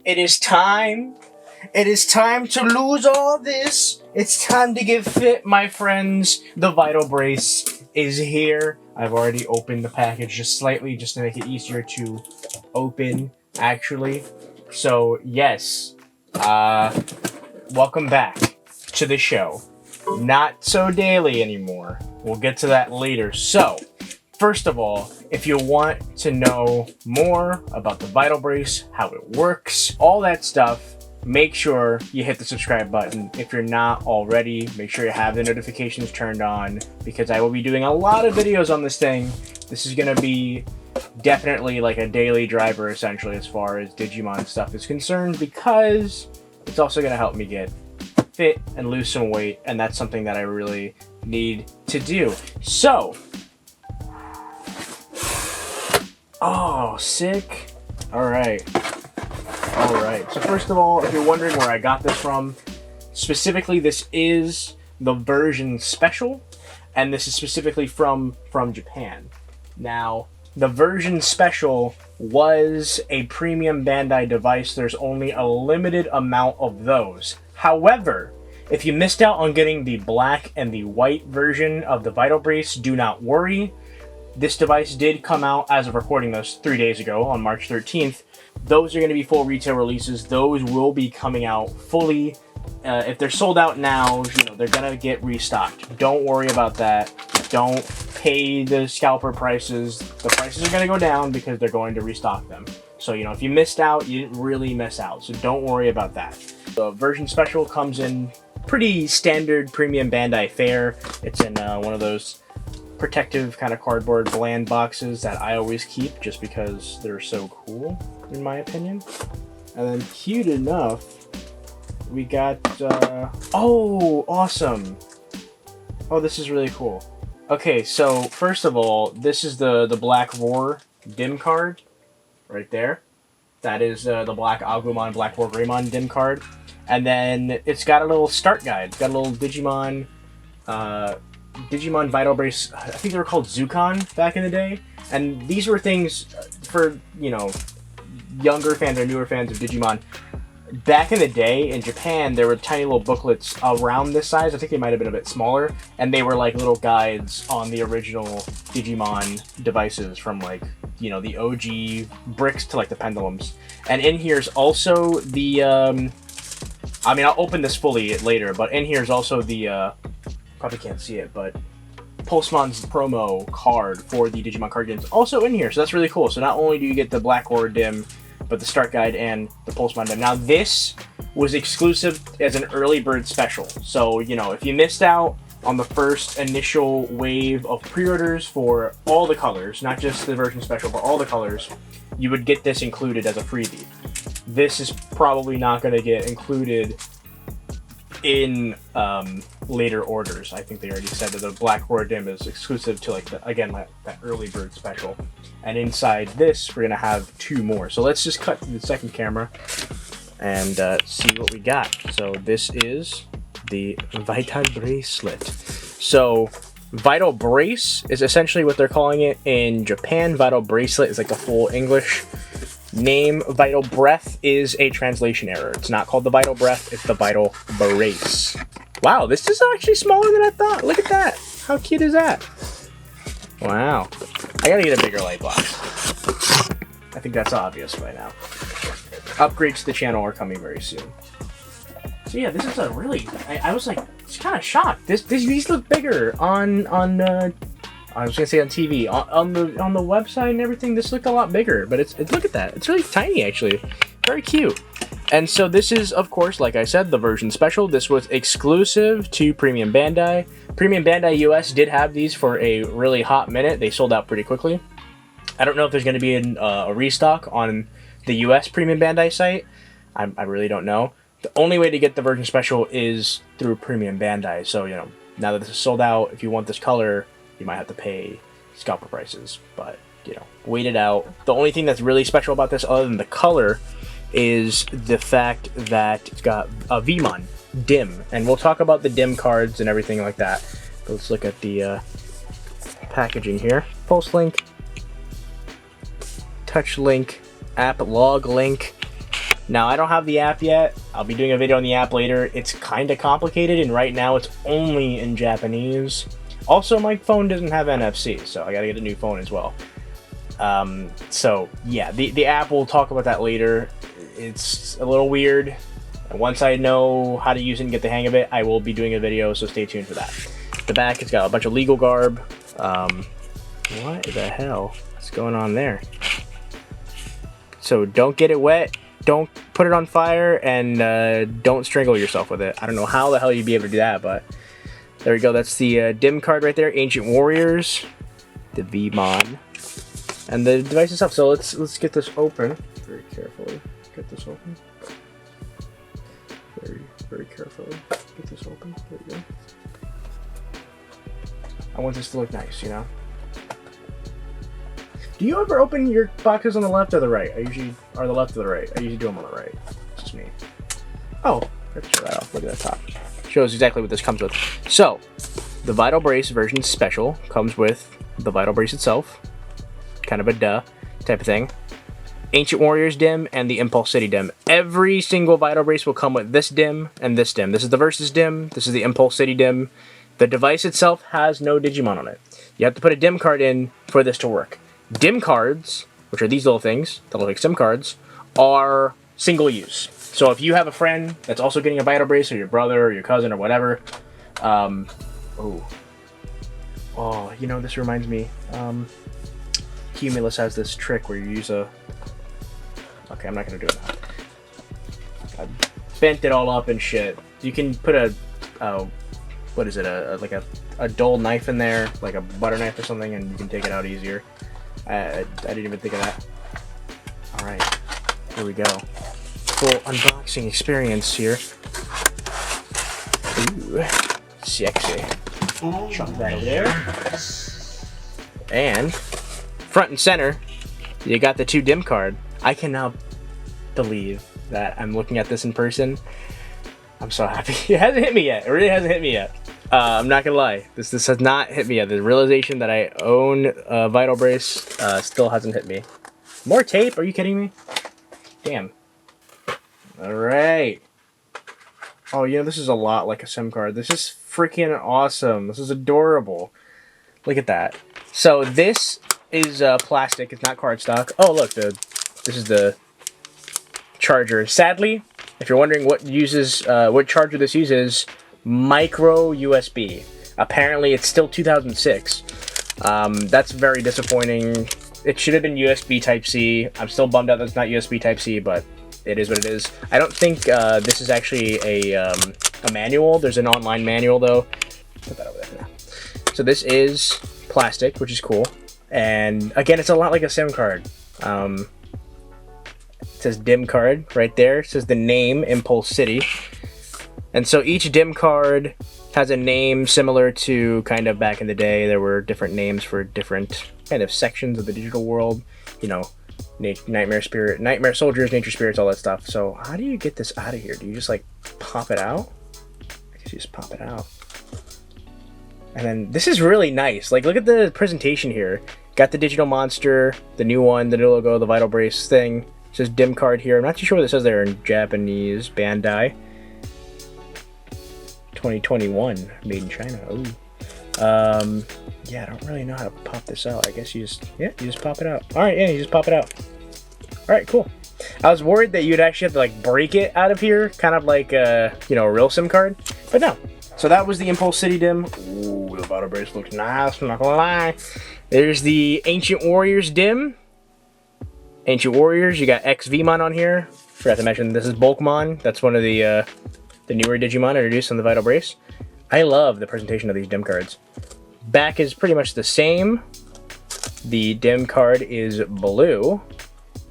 It is time. It is time to lose all this. It's time to get fit, my friends. The Vital Brace is here. I've already opened the package just slightly just to make it easier to open, actually. So, yes. Welcome back to the show. Not so daily anymore. We'll get to that later. So, first of all, if you want to know more about the Vital Brace, how it works, all that stuff, make sure you hit the subscribe button. If you're not already, make sure you have the notifications turned on because I will be doing a lot of videos on this thing. This is going to be definitely like a daily driver, essentially, as far as Digimon stuff is concerned, because it's also going to help me get fit and lose some weight, and that's something that I really need to do. So, oh, sick. Alright. So first of all, if you're wondering where I got this from, specifically this is the version special, and this is specifically from Japan. Now, the version special was a premium Bandai device. There's only a limited amount of those. However, if you missed out on getting the black and the white version of the Vital Brace, do not worry. This device did come out, as of recording this, 3 days ago on March 13th. Those are going to be full retail releases. Those will be coming out fully. If they're sold out now, you know, they're going to get restocked. Don't worry about that. Don't pay the scalper prices. The prices are going to go down because they're going to restock them. So, you know, if you missed out, you didn't really miss out. So don't worry about that. The version special comes in pretty standard premium Bandai fare. It's in one of those protective kind of cardboard bland boxes that I always keep just because they're so cool, in my opinion. And then cute enough, we got, oh, awesome. Oh, this is really cool. Okay, so first of all, this is the Black Roar dim card right there. That is the Black Agumon, Black Roar Greymon dim card. And then it's got a little start guide. It's got a little Digimon Vital Brace. I think they were called Zukon back in the day. And these were things for, you know, younger fans or newer fans of Digimon. Back in the day, in Japan, there were tiny little booklets around this size. I think they might have been a bit smaller. And they were like little guides on the original Digimon devices from like, you know, the OG bricks to like the pendulums. And in here's also the, I mean, I'll open this fully later, but in here's also the, probably can't see it, but Pulsemon's promo card for the Digimon card games also in here, so that's really cool. So not only do you get the Black Roar dim, but the start guide and the Pulsemon dim. Now this was exclusive as an early bird special, so you know, if you missed out on the first initial wave of pre-orders for all the colors, not just the version special, but all the colors, you would get this included as a freebie. This is probably not going to get included in later orders. I think they already said that the Black Roar dim is exclusive to like the, again, like that early bird special. And inside this, we're gonna have two more. So let's just cut to the second camera and see what we got. So this is the Vital Bracelet. So Vital Brace is essentially what they're calling it in Japan. Vital Bracelet is like the full English name. Vital Breath is a translation error. It's not called the Vital Breath, it's the Vital Brace. Wow, this is actually smaller than I thought. Look at that. How cute is that? Wow. I gotta get a bigger light box. I think that's obvious by now. Upgrades to the channel are coming very soon. So yeah, this is a really, I was like, kind of shocked. These look bigger on I was gonna say on TV, on the website and everything. This looked a lot bigger, but it's look at that. It's really tiny, actually. Very cute. And so this is, of course, like I said, the version special. This was exclusive to Premium Bandai. Premium Bandai US did have these for a really hot minute. They sold out pretty quickly. I don't know if there's going to be a restock on the US Premium Bandai site. I really don't know. The only way to get the version special is through Premium Bandai. So, you know, now that this is sold out, if you want this color, you might have to pay scalper prices. But, you know, wait it out. The only thing that's really special about this, other than the color, is the fact that it's got a Vmon dim. And we'll talk about the dim cards and everything like that. But let's look at the packaging here. Pulse link, touch link, app log link, Now, I don't have the app yet. I'll be doing a video on the app later. It's kind of complicated, and right now it's only in Japanese. Also, my phone doesn't have NFC, so I gotta get a new phone as well. So, yeah, the app, we'll talk about that later. It's a little weird. And once I know how to use it and get the hang of it, I will be doing a video, so stay tuned for that. The back, it's got a bunch of legal garb. What the hell is going on there? So don't get it wet, don't put it on fire, and don't strangle yourself with it. I don't know how the hell you'd be able to do that, but there we go. That's the DIM card right there, Ancient Warriors, the VMon, and the device itself. So let's get this open very carefully. Get this open. Very carefully. Get this open. There we go. I want this to look nice, you know? Do you ever open your boxes on the left or the right? Or the left or the right? I usually do them on the right. It's just me. Oh, let's show that off. Look at that top. Shows exactly what this comes with. So, the Vital Brace version special comes with the Vital Brace itself. Kind of a duh type of thing. Ancient Warriors DIM and the Impulse City DIM. Every single Vital Brace will come with this DIM and this DIM. This is the Versus DIM. This is the Impulse City DIM. The device itself has no Digimon on it. You have to put a DIM card in for this to work. DIM cards, which are these little things that look like SIM cards, are single use. So if you have a friend that's also getting a Vital Brace, or your brother or your cousin or whatever, oh, you know, this reminds me. Cumulus has this trick where you use a. Okay, I'm not gonna do it now. I bent it all up and shit. You can put a, what is it? Like a dull knife in there, like a butter knife or something, and you can take it out easier. I didn't even think of that. All right, here we go. Full unboxing experience here. Ooh, sexy. Chuck that over there. And front and center, you got the 2 DIM card. I cannot believe that I'm looking at this in person. I'm so happy. It hasn't hit me yet. It really hasn't hit me yet. I'm not gonna lie. This has not hit me yet. The realization that I own a Vital Brace still hasn't hit me. More tape? Are you kidding me? Damn. All right. Oh, you know, this is a lot like a SIM card. This is freaking awesome. This is adorable. Look at that. So this is plastic. It's not cardstock. Oh, look, this is the charger. Sadly, if you're wondering what charger this uses, micro USB. Apparently, it's still 2006. That's very disappointing. It should have been USB Type-C. I'm still bummed out that it's not USB Type-C, but it is what it is. I don't think this is actually a manual. There's an online manual, though. Put that over there now. So this is plastic, which is cool. And again, it's a lot like a SIM card. It says DIM card right there. It says the name, Impulse City. And so each DIM card has a name similar to kind of back in the day. There were different names for different kind of sections of the digital world. You know, Nightmare Spirit, Nightmare Soldiers, Nature Spirits, all that stuff. So how do you get this out of here? Do you just like pop it out? I guess you just pop it out. And then this is really nice. Like, look at the presentation here. Got the digital monster, the new one, the new logo, the Vital Brace thing. It says DIM card here. I'm not too sure what it says there in Japanese. Bandai. 2021. Made in China. Ooh. Yeah, I don't really know how to pop this out. I guess you just pop it out. Alright, yeah, you just pop it out. Alright, cool. I was worried that you'd actually have to, like, break it out of here. Kind of like, you know, a real SIM card. But no. So that was the Impulse City DIM. Ooh, the Vital Brace looks nice, I'm not gonna lie. There's the Ancient Warriors DIM. Ancient Warriors, you got XVmon on here. Forgot to mention, this is Bulkmon. That's one of the newer Digimon introduced on the Vital Brace. I love the presentation of these DIM cards. Back is pretty much the same. The DIM card is blue.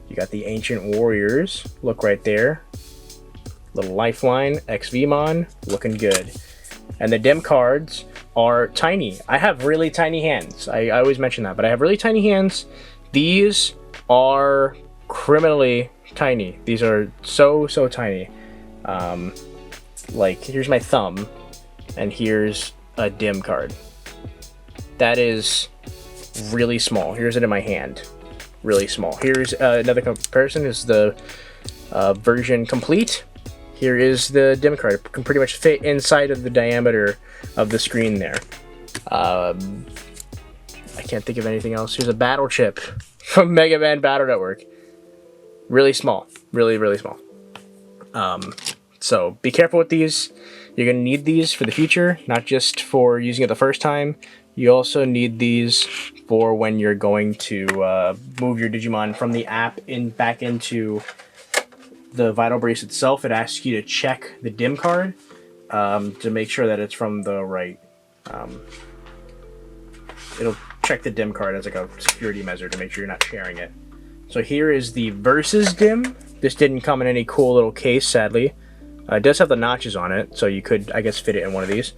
You got the Ancient Warriors. Look right there. Little lifeline, XVmon, looking good. And the DIM cards are tiny. I have really tiny hands. I always mention that, but I have really tiny hands. These are criminally tiny. These are so tiny. Like, here's my thumb, and here's a DIM card. That is really small. Here's it in my hand. Really small. Here's another comparison. Is the version complete. Here is the DIM card. It can pretty much fit inside of the diameter of the screen there. I can't think of anything else. Here's a battle chip from Mega Man Battle Network. Really small. Really, really small. So be careful with these. You're going to need these for the future, not just for using it the first time. You also need these for when you're going to move your Digimon from the app back into the Vital Brace itself. It asks you to check the DIM card to make sure that it's from the right. It'll check the DIM card as like a security measure to make sure you're not sharing it. So here is the Versus DIM. This didn't come in any cool little case, sadly. It does have the notches on it, so you could, I guess, fit it in one of these.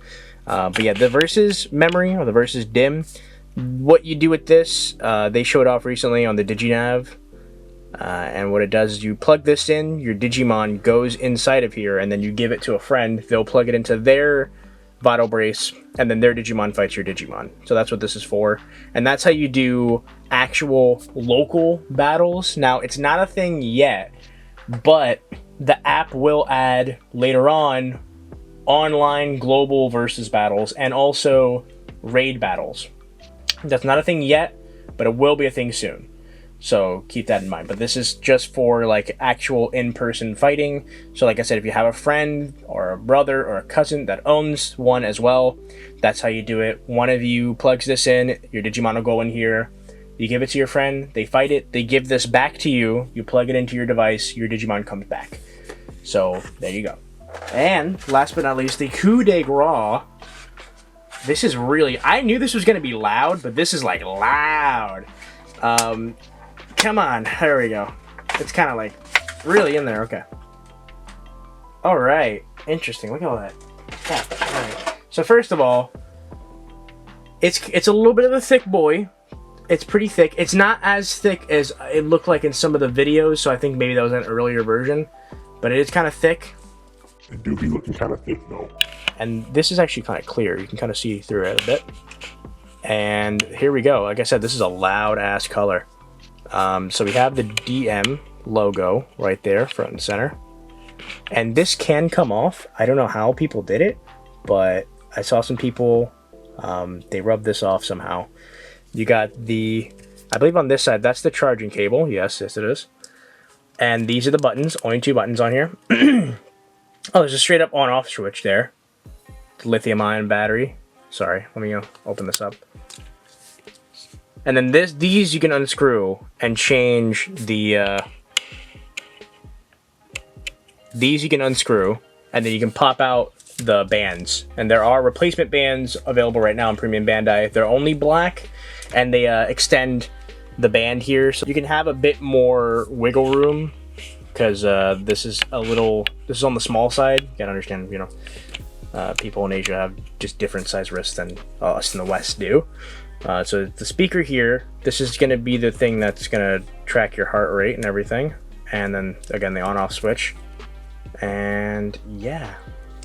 But yeah, the Versus memory, or the Versus DIM, what you do with this, they showed off recently on the DigiNav. And what it does is you plug this in, your Digimon goes inside of here, and then you give it to a friend. They'll plug it into their Vital Brace, and then their Digimon fights your Digimon. So that's what this is for. And that's how you do actual local battles. Now, it's not a thing yet, but the app will add later on online global versus battles and also raid battles. That's not a thing yet, but it will be a thing soon. So keep that in mind. But this is just for like actual in-person fighting. So like I said, if you have a friend or a brother or a cousin that owns one as well, that's how you do it. One of you plugs this in, your Digimon will go in here, you give it to your friend, they fight it, they give this back to you, you plug it into your device, your Digimon comes back. So there you go. And last but not least, the coup de grace. This is really, I knew this was going to be loud, but this is like loud. Come on, there we go. It's kind of like really in there, okay. All right, interesting, look at all that. All right. So first of all, it's a little bit of a thick boy. It's pretty thick. It's not as thick as it looked like in some of the videos, so I think maybe that was an earlier version, but it is kind of thick. It do be looking kind of thick though. And this is actually kind of clear. You can kind of see through it a bit. And here we go. Like I said, this is a loud ass color. So we have the DM logo right there, front and center. And this can come off. I don't know how people did it, but I saw some people, they rubbed this off somehow. You got the, I believe on this side, that's the charging cable. Yes, it is. And these are the buttons, only 2 buttons on here. Oh, there's a straight up on off switch there. Lithium ion battery. Sorry, let me open this up. And then these you can unscrew and change the, these you can unscrew, and then you can pop out the bands. And there are replacement bands available right now in Premium Bandai. They're only black, and they extend the band here, so you can have a bit more wiggle room, because this is on the small side. You gotta understand, you know, people in Asia have just different size wrists than us in the West do. So the speaker here, this is going to be the thing that's going to track your heart rate and everything. And then again, the on-off switch. And yeah,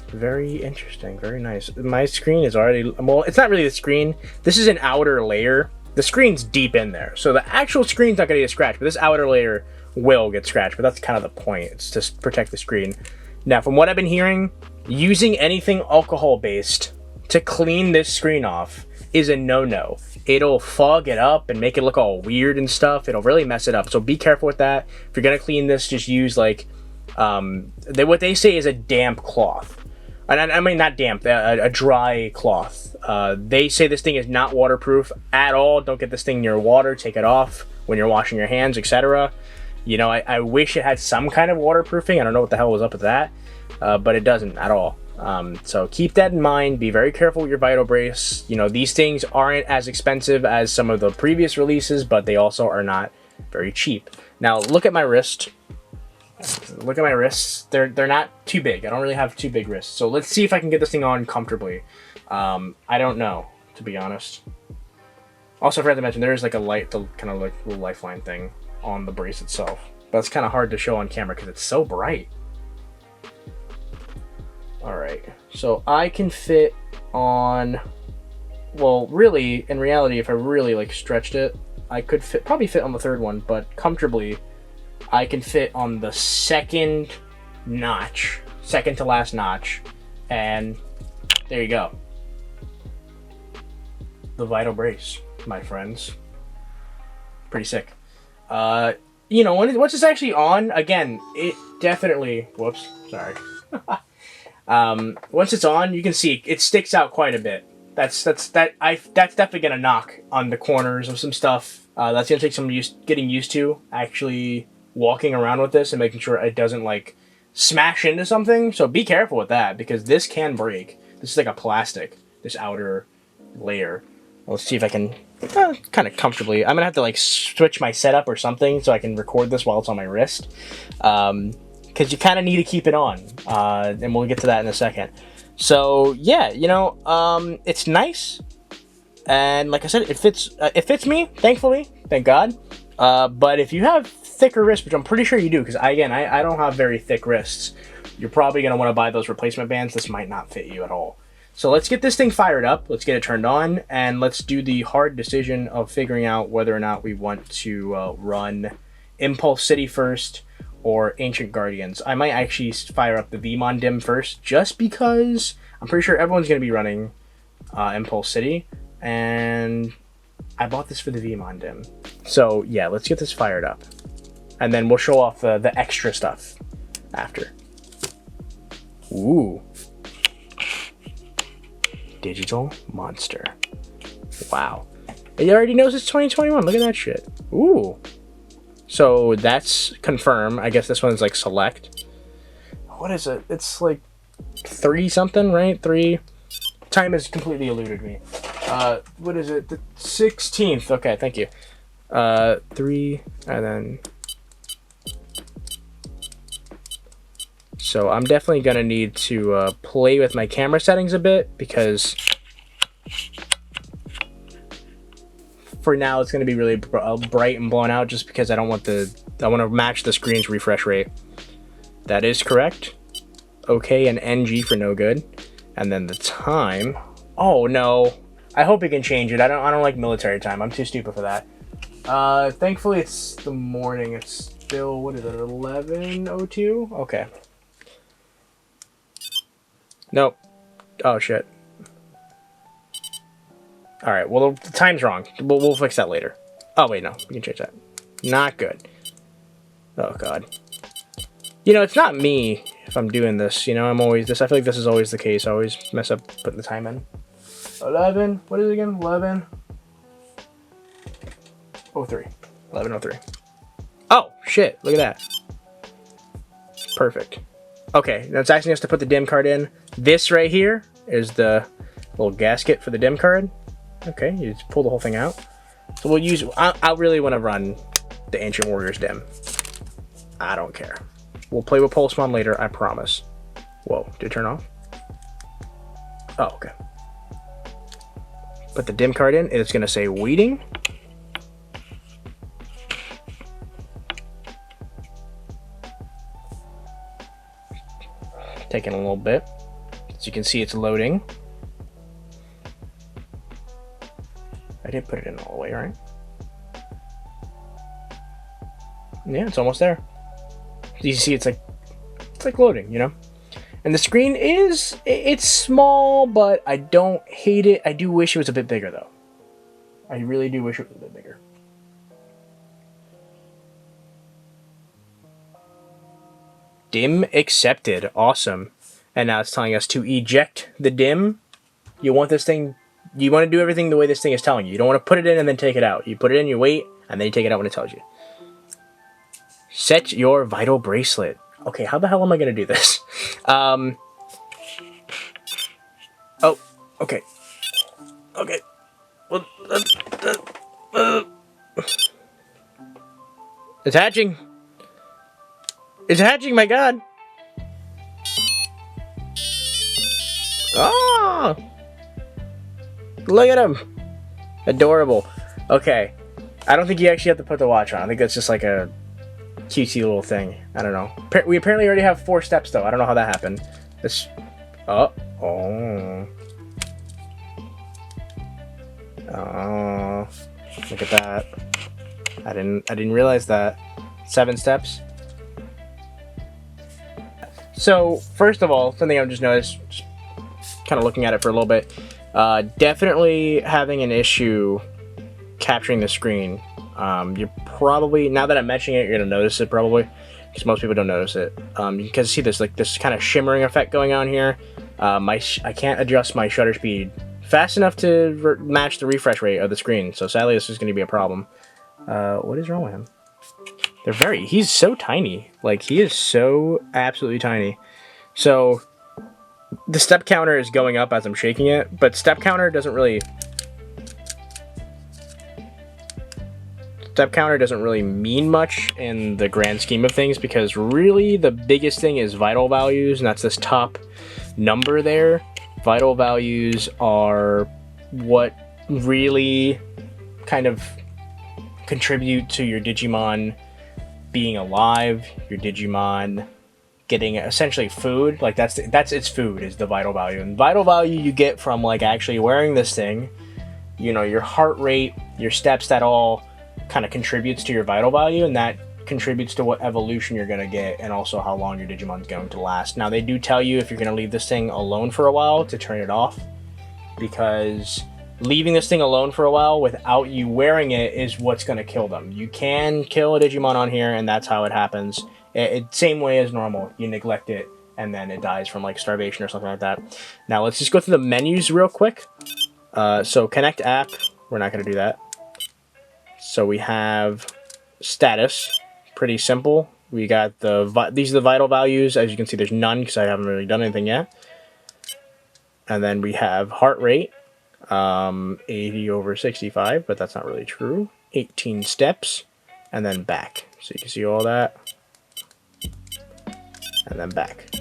very interesting, very nice. My screen is already, well, it's not really the screen. This is an outer layer. The screen's deep in there. So the actual screen's not going to get scratched, but this outer layer will get scratched. But that's kind of the point. It's to protect the screen. Now, from what I've been hearing, using anything alcohol-based to clean this screen off is a no-no. It'll fog it up and make it look all weird and stuff. It'll really mess it up. So be careful with that. If you're gonna clean this, just use like what they say is a damp cloth. And I mean not damp, a dry cloth. They say this thing is not waterproof at all. Don't get this thing near water. Take it off when you're washing your hands, etc. You know, I wish it had some kind of waterproofing. I don't know what the hell was up with that, but it doesn't at all. So keep that in mind. Be very careful with your Vital Brace. You know, these things aren't as expensive as some of the previous releases, but they also are not very cheap. Now look at my wrist. Look at my wrists. They're not too big. I don't really have too big wrists. So let's see if I can get this thing on comfortably. I don't know, to be honest. Also, I forgot to mention, there is like a light, the kind of like little lifeline thing on the brace itself. But it's kind of hard to show on camera because it's so bright. Alright, so I can fit on, well, really, in reality, if I really like stretched it, I could probably fit on the third one, but comfortably, I can fit on the second notch, second to last notch, and there you go. The Vital Brace, my friends. Pretty sick. You know, once it's actually on, again, it definitely, whoops, sorry. Once it's on, you can see it sticks out quite a bit. That's definitely gonna knock on the corners of some stuff. That's gonna take some getting used to actually walking around with this and making sure it doesn't like smash into something. So be careful with that because this can break. This is like a plastic, this outer layer. Let's see if I can kind of comfortably. I'm gonna have to like switch my setup or something so I can record this while it's on my wrist. Because you kind of need to keep it on, and we'll get to that in a second. So yeah, you know, it's nice, and like I said, it fits me, thankfully, thank God. But if you have thicker wrists, which I'm pretty sure you do, because I don't have very thick wrists, you're probably gonna want to buy those replacement bands. This might not fit you at all. So let's get this thing fired up. Let's get it turned on, and let's do the hard decision of figuring out whether or not we want to run Impulse City first or Ancient Guardians. I might actually fire up the Digimon Dim first, just because I'm pretty sure everyone's going to be running Impulse City, and I bought this for the Digimon Dim. So yeah, let's get this fired up, and then we'll show off the extra stuff after. Ooh. Digital Monster. Wow. It already knows it's 2021. Look at that shit. Ooh. So that's confirm. I guess this one's like select. What is it? It's like 3 something, right? 3. Time has completely eluded me. What is it? The 16th. Okay, thank you. 3 and then. So I'm definitely gonna need to play with my camera settings a bit because for now it's gonna be really bright and blown out just because I want to match the screen's refresh rate. That is correct. Okay, and NG for no good, and then the time. Oh no! I hope it can change it. I don't like military time. I'm too stupid for that. Thankfully it's the morning. It's still, what is it? 11:02. Okay. Nope. Oh shit. Alright, well the time's wrong. We'll fix that later. Oh wait, no. We can change that. Not good. Oh god. You know, it's not me if I'm doing this. You know, I'm always this. I feel like this is always the case. I always mess up putting the time in. 11. What is it again? 11. 03. 11:03. Oh shit! Look at that. Perfect. Okay, now it's asking us to put the dim card in. This right here is the little gasket for the dim card. Okay, you just pull the whole thing out. So we'll use. I really want to run the Ancient Warriors dim. I don't care. We'll play with Pulsemon later. I promise. Whoa! Did it turn off? Oh, okay. Put the dim card in. It's gonna say waiting. Taking a little bit. As you can see, it's loading. I did put it in all the way, right? Yeah, it's almost there. You can see it's like loading, you know? And the screen it's small, but I don't hate it. I do wish it was a bit bigger though. I really do wish it was a bit bigger. Dim accepted. Awesome. And now it's telling us to eject the dim. You want this thing, you want to do everything the way this thing is telling you. You don't want to put it in and then take it out. You put it in, you wait, and then you take it out when it tells you. Set your Vital Bracelet. Okay, how the hell am I going to do this? Oh, okay. Okay. It's hatching. It's hatching, my god. Oh! Look at him. Adorable. Okay. I don't think you actually have to put the watch on. I think that's just like a cutesy little thing. I don't know. We apparently already have 4 steps, though. I don't know how that happened. This... Oh. Oh. Oh. Look at that. I didn't realize that. 7 steps. So first of all, something I've just noticed, just kind of looking at it for a little bit, definitely having an issue capturing the screen. You're probably, now that I'm mentioning it, you're gonna notice it probably, because most people don't notice it. You can see this kind of shimmering effect going on here. I can't adjust my shutter speed fast enough to match the refresh rate of the screen, so sadly this is going to be a problem. What is wrong with him? He's so tiny. Like, he is so absolutely tiny. So the step counter is going up as I'm shaking it, but step counter doesn't really mean much in the grand scheme of things, because really the biggest thing is vital values, and that's this top number there. Vital values are what really kind of contribute to your Digimon being alive, your Digimon getting essentially food. Like, that's its food, is the vital value. And vital value you get from, like, actually wearing this thing. You know, your heart rate, your steps, that all kind of contributes to your vital value, and that contributes to what evolution you're going to get, and also how long your Digimon's going to last. Now, they do tell you if you're going to leave this thing alone for a while to turn it off, because leaving this thing alone for a while without you wearing it is what's going to kill them. You can kill a Digimon on here, and that's how it happens. Same way as normal. You neglect it, and then it dies from, like, starvation or something like that. Now, let's just go through the menus real quick. So, connect app. We're not going to do that. So, we have status. Pretty simple. We got these are the vital values. As you can see, there's none because I haven't really done anything yet. And then we have heart rate. 80/65, but that's not really true. 18 steps, and then back. So you can see all that, and then back.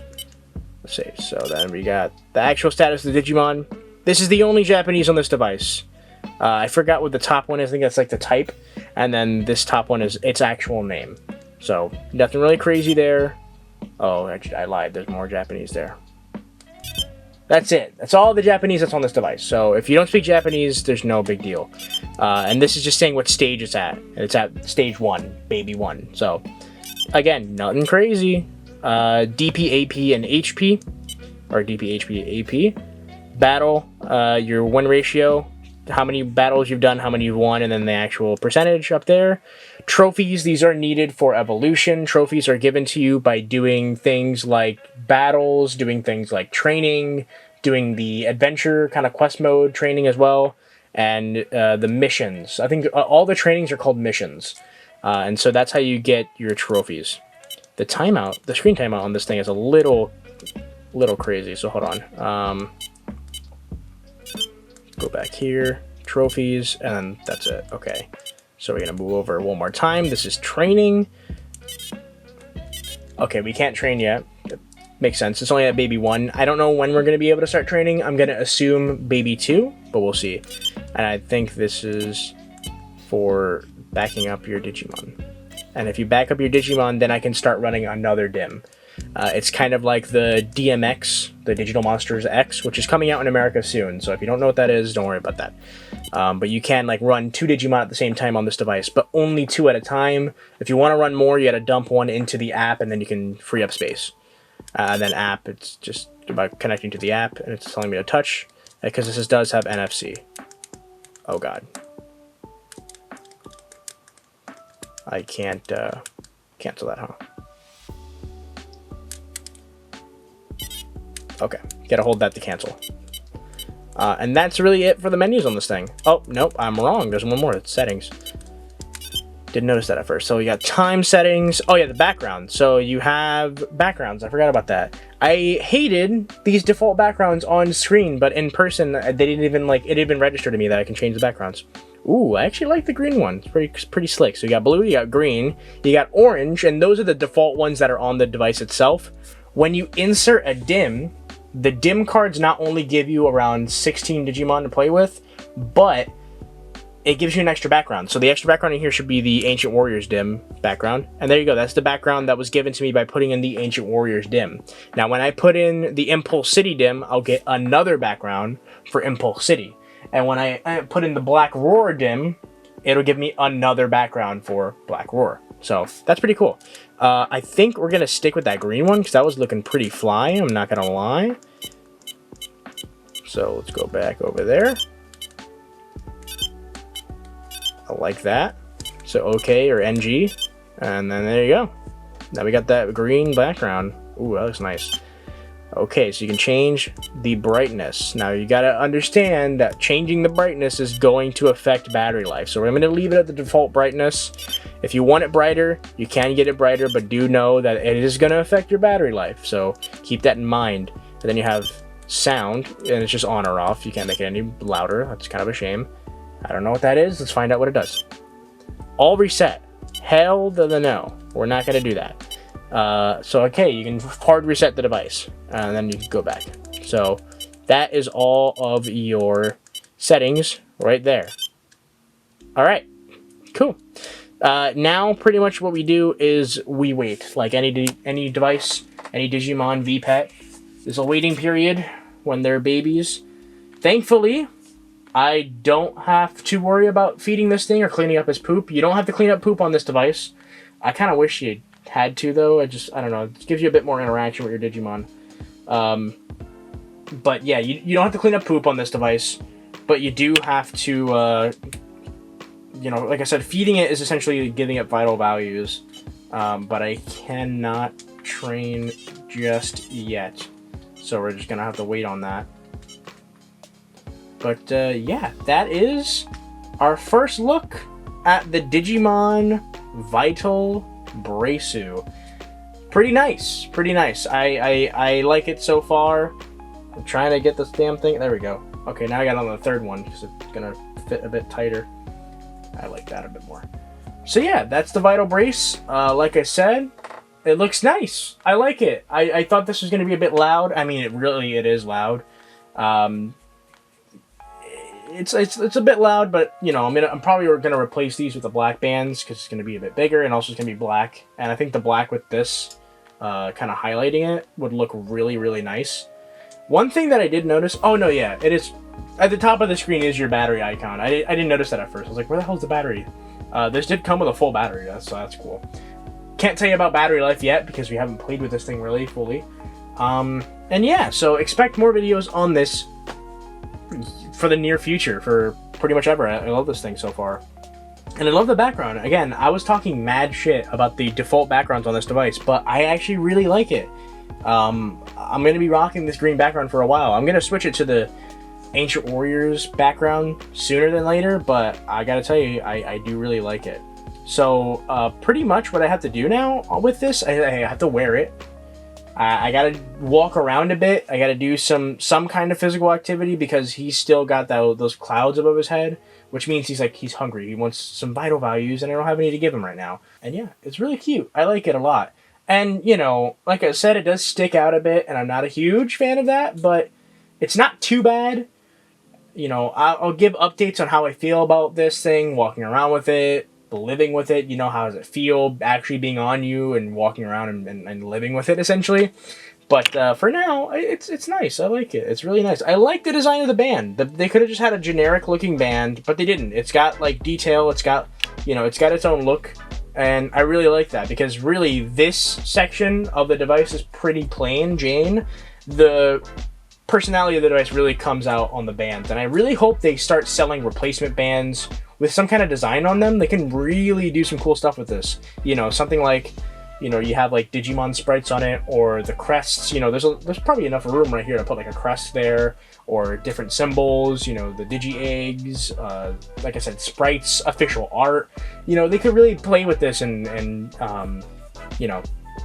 Let's see. So then we got the actual status of the Digimon. This is the only Japanese on this device. I forgot what the top one is. I think that's like the type, and then this top one is its actual name. So nothing really crazy there. Oh, actually, I lied. There's more Japanese there. That's it. That's all the Japanese that's on this device. So if you don't speak Japanese, there's no big deal. And this is just saying what stage it's at. And it's at stage 1, baby 1. So again, nothing crazy. DP, AP, and HP, or DP, HP, AP. Battle, your win ratio, how many battles you've done, how many you've won, and then the actual percentage up there. Trophies, these are needed for evolution. Trophies are given to you by doing things like battles, doing things like training, doing the adventure kind of quest mode training as well, and the missions. I think all the trainings are called missions. And so that's how you get your trophies. The timeout, the screen timeout on this thing is a little crazy, so hold on. Go back here, trophies, and that's it. Okay. So we're going to move over one more time. This is training. Okay, we can't train yet. That makes sense. It's only at baby 1. I don't know when we're going to be able to start training. I'm going to assume baby 2, but we'll see. And I think this is for backing up your Digimon. And if you back up your Digimon, then I can start running another dim. It's kind of like the DMX, the Digital Monsters X, which is coming out in America soon. So if you don't know what that is, don't worry about that. But you can like run 2 Digimon at the same time on this device, but only 2 at a time. If you want to run more, you got to dump one into the app, and then you can free up space. And then app, it's just about connecting to the app, and it's telling me to touch, because this does have NFC. Oh god. I can't cancel that, huh? Okay, gotta hold that to cancel. And that's really it for the menus on this thing. Oh, nope, I'm wrong. There's one more. It's settings. Didn't notice that at first. So we got time settings. Oh yeah, the background. So you have backgrounds. I forgot about that. I hated these default backgrounds on screen, but in person, they didn't even like, it didn't even register to me that I can change the backgrounds. Ooh, I actually like the green one. It's pretty slick. So you got blue, you got green, you got orange, and those are the default ones that are on the device itself. When you insert a dim, the dim cards not only give you around 16 Digimon to play with, but it gives you an extra background. So the extra background in here should be the Ancient Warriors dim background. And there you go. That's the background that was given to me by putting in the Ancient Warriors dim. Now, when I put in the Impulse City dim, I'll get another background for Impulse City. And when I put in the Black Roar dim, it'll give me another background for Black Roar. So that's pretty cool. I think we're gonna stick with that green one because that was looking pretty fly. I'm not gonna lie. So let's go back over there. I like that. So OK or NG, and then there you go. Now we got that green background. Ooh, that looks nice. Okay, so you can change the brightness. Now you gotta understand that changing the brightness is going to affect battery life. So we're gonna leave it at the default brightness. If you want it brighter, you can get it brighter, but do know that it is gonna affect your battery life. So keep that in mind. And then you have sound, and it's just on or off. You can't make it any louder. That's kind of a shame. I don't know what that is. Let's find out what it does. All reset. Hell to the no. We're not gonna do that. So okay, you can hard reset the device and then you can go back. So that is all of your settings right there. All right, cool. Now pretty much what we do is we wait. Like any device, any Digimon vpet, there's a waiting period when they're babies. Thankfully, I don't have to worry about feeding this thing or cleaning up his poop. You don't have to clean up poop on this device. I kind of wish you had to, though. I don't know. It gives you a bit more interaction with your Digimon. But yeah, you don't have to clean up poop on this device, but you do have to, you know, like I said, feeding it is essentially giving it vital values. But I cannot train just yet. So we're just going to have to wait on that. But yeah, that is our first look at the Digimon Vital Brace. Pretty nice, pretty nice. I like it so far. I'm trying to get this damn thing. There we go. Okay, now I got on the third one because it's gonna fit a bit tighter. I like that a bit more. So yeah, that's the Vital Brace. Like I said, it looks nice. I like it. I thought this was gonna be a bit loud. I mean, it is loud. It's a bit loud, but you know, I'm probably gonna replace these with the black bands because it's gonna be a bit bigger and also it's gonna be black. And I think the black with this kind of highlighting it would look really, really nice. One thing that I did notice, oh no, yeah, it is at the top of the screen is your battery icon. I didn't notice that at first. I was like, where the hell's the battery? This did come with a full battery, so that's cool. Can't tell you about battery life yet because we haven't played with this thing really fully. And yeah, so expect more videos on this for the near future, for pretty much ever. I love this thing so far. And I love the background. Again, I was talking mad shit about the default backgrounds on this device, but I actually really like it. I'm going to be rocking this green background for a while. I'm going to switch it to the Ancient Warriors background sooner than later, but I got to tell you, I do really like it. So pretty much what I have to do now with this, I have to wear it. I gotta walk around a bit. I gotta do some kind of physical activity because he's still got those clouds above his head, which means he's hungry. He wants some vital values, and I don't have any to give him right now. And yeah, it's really cute. I like it a lot. And you know, like I said, it does stick out a bit, and I'm not a huge fan of that, but it's not too bad. You know, I'll give updates on how I feel about this thing, walking around with it, living with it. You know, how does it feel actually being on you and walking around and living with it essentially. But for now, it's nice. I like it. It's really nice. I like the design of the band. They could have just had a generic looking band, but they didn't. It's got like detail. It's got, you know, it's got its own look, and I really like that because really this section of the device is pretty plain Jane. The personality of the device really comes out on the bands, and I really hope they start selling replacement bands with some kind of design on them. They can really do some cool stuff with this. You know, something like, you know, you have like Digimon sprites on it, or the crests. You know, there's probably enough room right here to put like a crest there, or different symbols. You know, the Digi eggs. Like I said, sprites, official art. You know, they could really play with this and you know,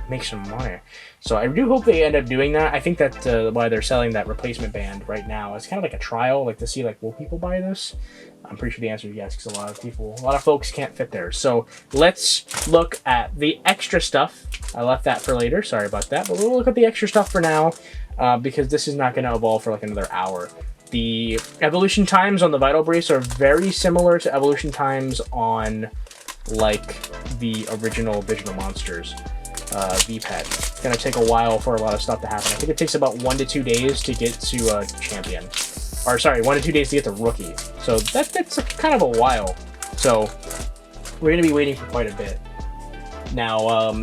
make some money. So I do hope they end up doing that. I think that's why they're selling that replacement band right now. It's kind of like a trial, like to see like, will people buy this? I'm pretty sure the answer is yes, because a lot of folks can't fit there. So let's look at the extra stuff. I left that for later. Sorry about that. But we'll look at the extra stuff for now because this is not going to evolve for like another hour. The evolution times on the Vital Brace are very similar to evolution times on like the original Digital Monsters. vpet. It's gonna take a while for a lot of stuff to happen. I think it takes about 1 to 2 days to get to champion, or sorry, 1 to 2 days to get to rookie. So that's kind of a while. So we're gonna be waiting for quite a bit. Now,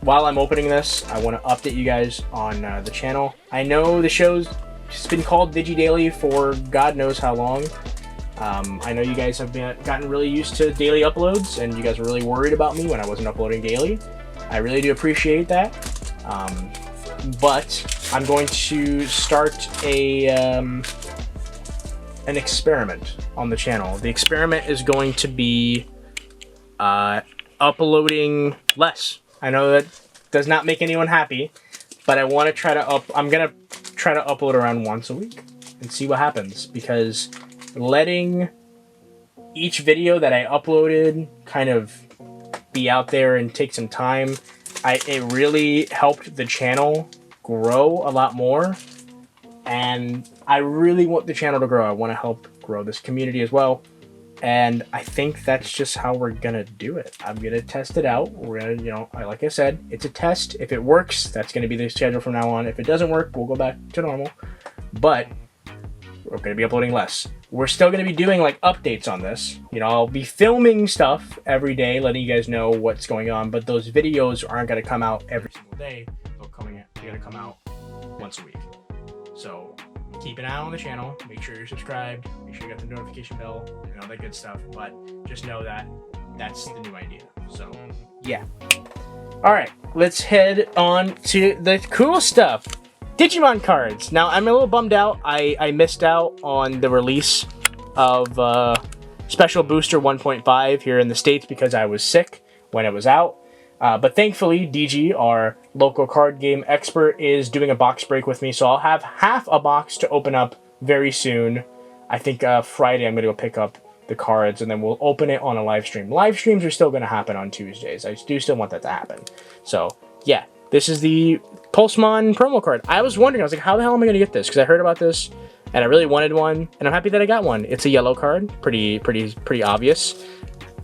while I'm opening this, I want to update you guys on the channel. I know the show's just been called Digi Daily for God knows how long. I know you guys have gotten really used to daily uploads, and you guys were really worried about me when I wasn't uploading daily. I really do appreciate that. But I'm going to start an experiment on the channel. The experiment is going to be uploading less. I know that does not make anyone happy, but I want to try to I'm gonna try to upload around once a week and see what happens, because letting each video that I uploaded kind of be out there and take some time, it really helped the channel grow a lot more, and I really want the channel to grow. I want to help grow this community as well. And I think that's just how we're gonna do it. I'm gonna test it out. We're gonna, you know, like I said, it's a test. If it works, that's gonna be the schedule from now on. If it doesn't work, we'll go back to normal. But we're gonna be uploading less. We're still gonna be doing like updates on this. You know, I'll be filming stuff every day, letting you guys know what's going on. But those videos aren't gonna come out every single day. They're gonna come out once a week. So keep an eye on the channel, make sure you're subscribed, make sure you got the notification bell and all that good stuff, but just know that that's the new idea. So yeah. Alright, let's head on to the cool stuff. Digimon cards. Now I'm a little bummed out. I missed out on the release of Special Booster 1.5 here in the States because I was sick when it was out. But thankfully, DG, our local card game expert, is doing a box break with me, so I'll have half a box to open up very soon. I think Friday I'm going to go pick up the cards, and then we'll open it on a live stream. Live streams are still going to happen on Tuesdays. I do still want that to happen. So, yeah, this is the Pulsemon promo card. I was wondering, I was like, how the hell am I going to get this? Because I heard about this, and I really wanted one, and I'm happy that I got one. It's a yellow card. Pretty obvious.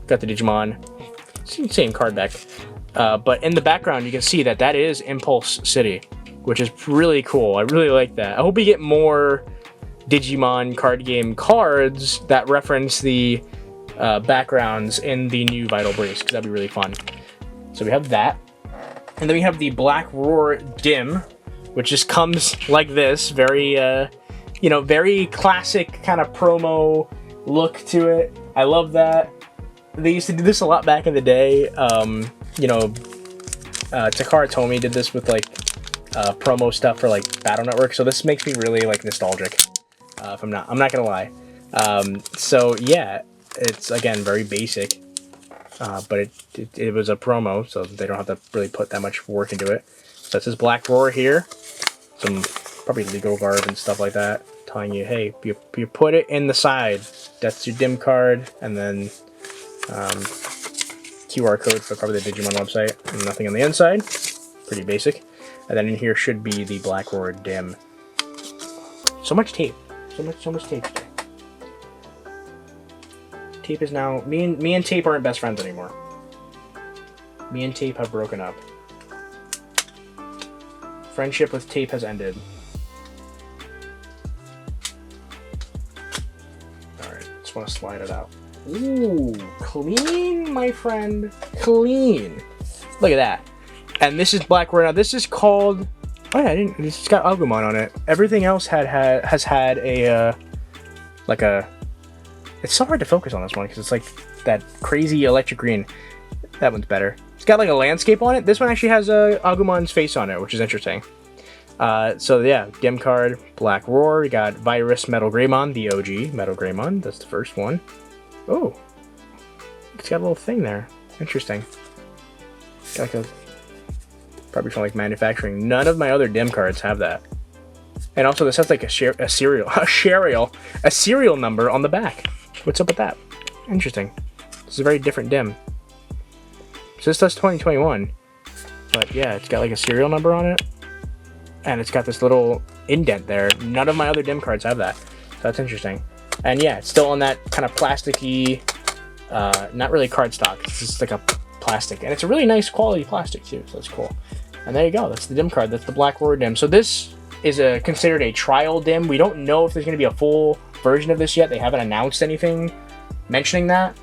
Got the Digimon. Same card back. But in the background, you can see that is Impulse City, which is really cool. I really like that. I hope we get more Digimon card game cards that reference the backgrounds in the new Vital Brace, because that'd be really fun. So we have that. And then we have the Black Roar Dim, which just comes like this. Very, you know, very classic kind of promo look to it. I love that. They used to do this a lot back in the day. You know, Takara Tomy did this with like promo stuff for like Battle Network, so this makes me really like nostalgic. I'm not gonna lie. So yeah, it's again very basic, but it was a promo, so they don't have to really put that much work into it. So it says Black Roar here, some probably legal garb and stuff like that, telling you, hey, you put it in the side. That's your dim card, and then QR code for probably the Digimon website, and nothing on the inside. Pretty basic. And then in here should be the Black Roar Dim. So much tape. So much tape today. Tape is now... Me and tape aren't best friends anymore. Me and tape have broken up. Friendship with tape has ended. Alright, just want to slide it out. Ooh, clean, my friend. Clean. Look at that. And this is Black Roar. Now, this is called... Oh, yeah, it's got Agumon on it. Everything else has had a, like a... It's so hard to focus on this one, because it's like that crazy electric green. That one's better. It's got like a landscape on it. This one actually has Agumon's face on it, which is interesting. So yeah, Dim card, Black Roar. We got Virus Metal Greymon, the OG Metal Greymon. That's the first one. Oh, it's got a little thing there. Interesting. Got like a, probably from like manufacturing. None of my other Dim cards have that. And also, this has like a serial number on the back. What's up with that? Interesting. This is a very different Dim. So this does 2021, but yeah, it's got like a serial number on it, and it's got this little indent there. None of my other Dim cards have that, so that's interesting. And yeah, it's still on that kind of plasticky, not really cardstock. It's just like a plastic, and it's a really nice quality plastic too, so that's cool. And there you go. That's the Dim card. That's the Black Roar Dim. So this is considered a trial Dim. We don't know if there's going to be a full version of this yet. They haven't announced anything mentioning that.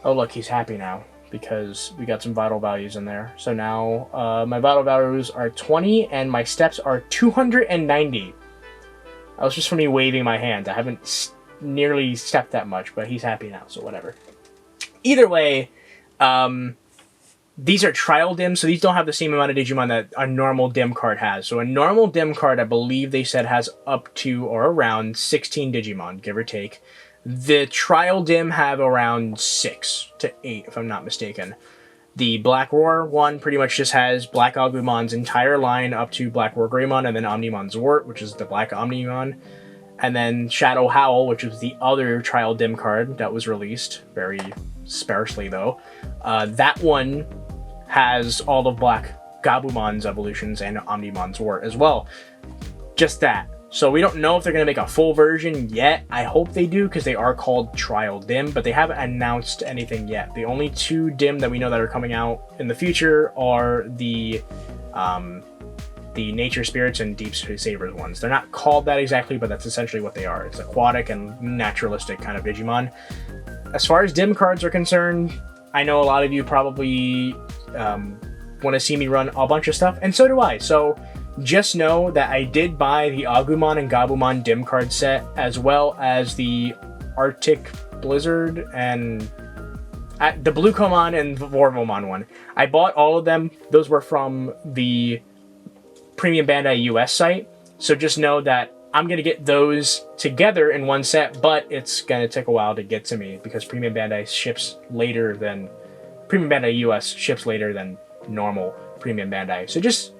Oh look, he's happy now. because we got some vital values in there. So now my vital values are 20 and my steps are 290. That was just from me waving my hand. I haven't nearly stepped that much, but he's happy now, so whatever. Either way, these are trial dims, so these don't have the same amount of Digimon that a normal dim card has. So a normal dim card, I believe they said, has up to or around 16 Digimon, give or take. The trial dim have around 6 to 8, if I'm not mistaken. The Black Roar one pretty much just has Black Agumon's entire line up to Black Roar Greymon, and then Omnimon Zwart, which is the Black Omnimon. And then Shadow Howl, which was the other trial dim card that was released, very sparsely though. That one has all of Black Gabumon's evolutions and Omnimon's Zwart as well. Just that. So we don't know if they're going to make a full version yet. I hope they do, because they are called Trial Dim, but they haven't announced anything yet. The only two Dim that we know that are coming out in the future are the Nature Spirits and Deep Sabers ones. They're not called that exactly, but that's essentially what they are. It's aquatic and naturalistic kind of Digimon. As far as Dim cards are concerned, I know a lot of you probably want to see me run a bunch of stuff, and so do I. So just know that I did buy the Agumon and Gabumon Dim card set, as well as the Arctic Blizzard and the Bluecomon and Vorvomon one. I bought all of them. Those were from the Premium Bandai US site. So just know that I'm going to get those together in one set, but it's going to take a while to get to me because Premium Bandai US ships later than normal Premium Bandai. So just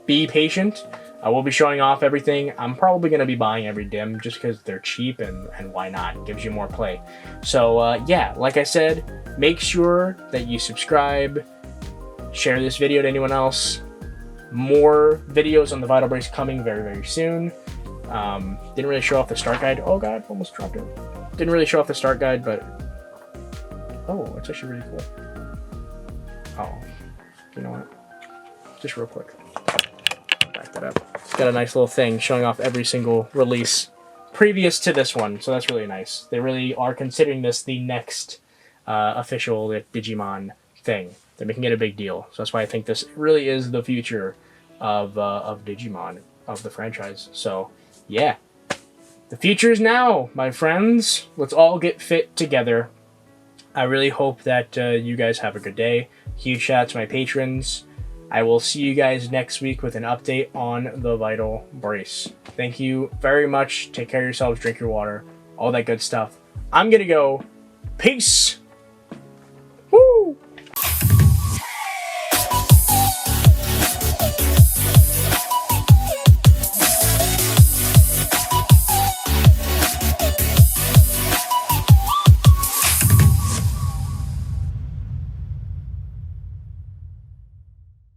be patient. I will be showing off everything. I'm probably going to be buying every dim just because they're cheap and why not? It gives you more play. So yeah, like I said, make sure that you subscribe, share this video to anyone else. More videos on the Vital Brace coming very, very soon. Didn't really show off the start guide. Oh god, almost dropped it. Didn't really show off the start guide, but oh, it's actually really cool. Oh, you know what? Just real quick. Back that up. It's got a nice little thing showing off every single release previous to this one, so that's really nice. They really are considering this the next official Digimon thing. They're making it a big deal, so that's why I think this really is the future of Digimon, of the franchise. So yeah, the future is now, my friends. Let's all get fit together. I really hope that you guys have a good day. Huge shout out to my patrons. I will see you guys next week with an update on the Vital Brace. Thank you very much. Take care of yourselves, drink your water, all that good stuff. I'm gonna go. Peace!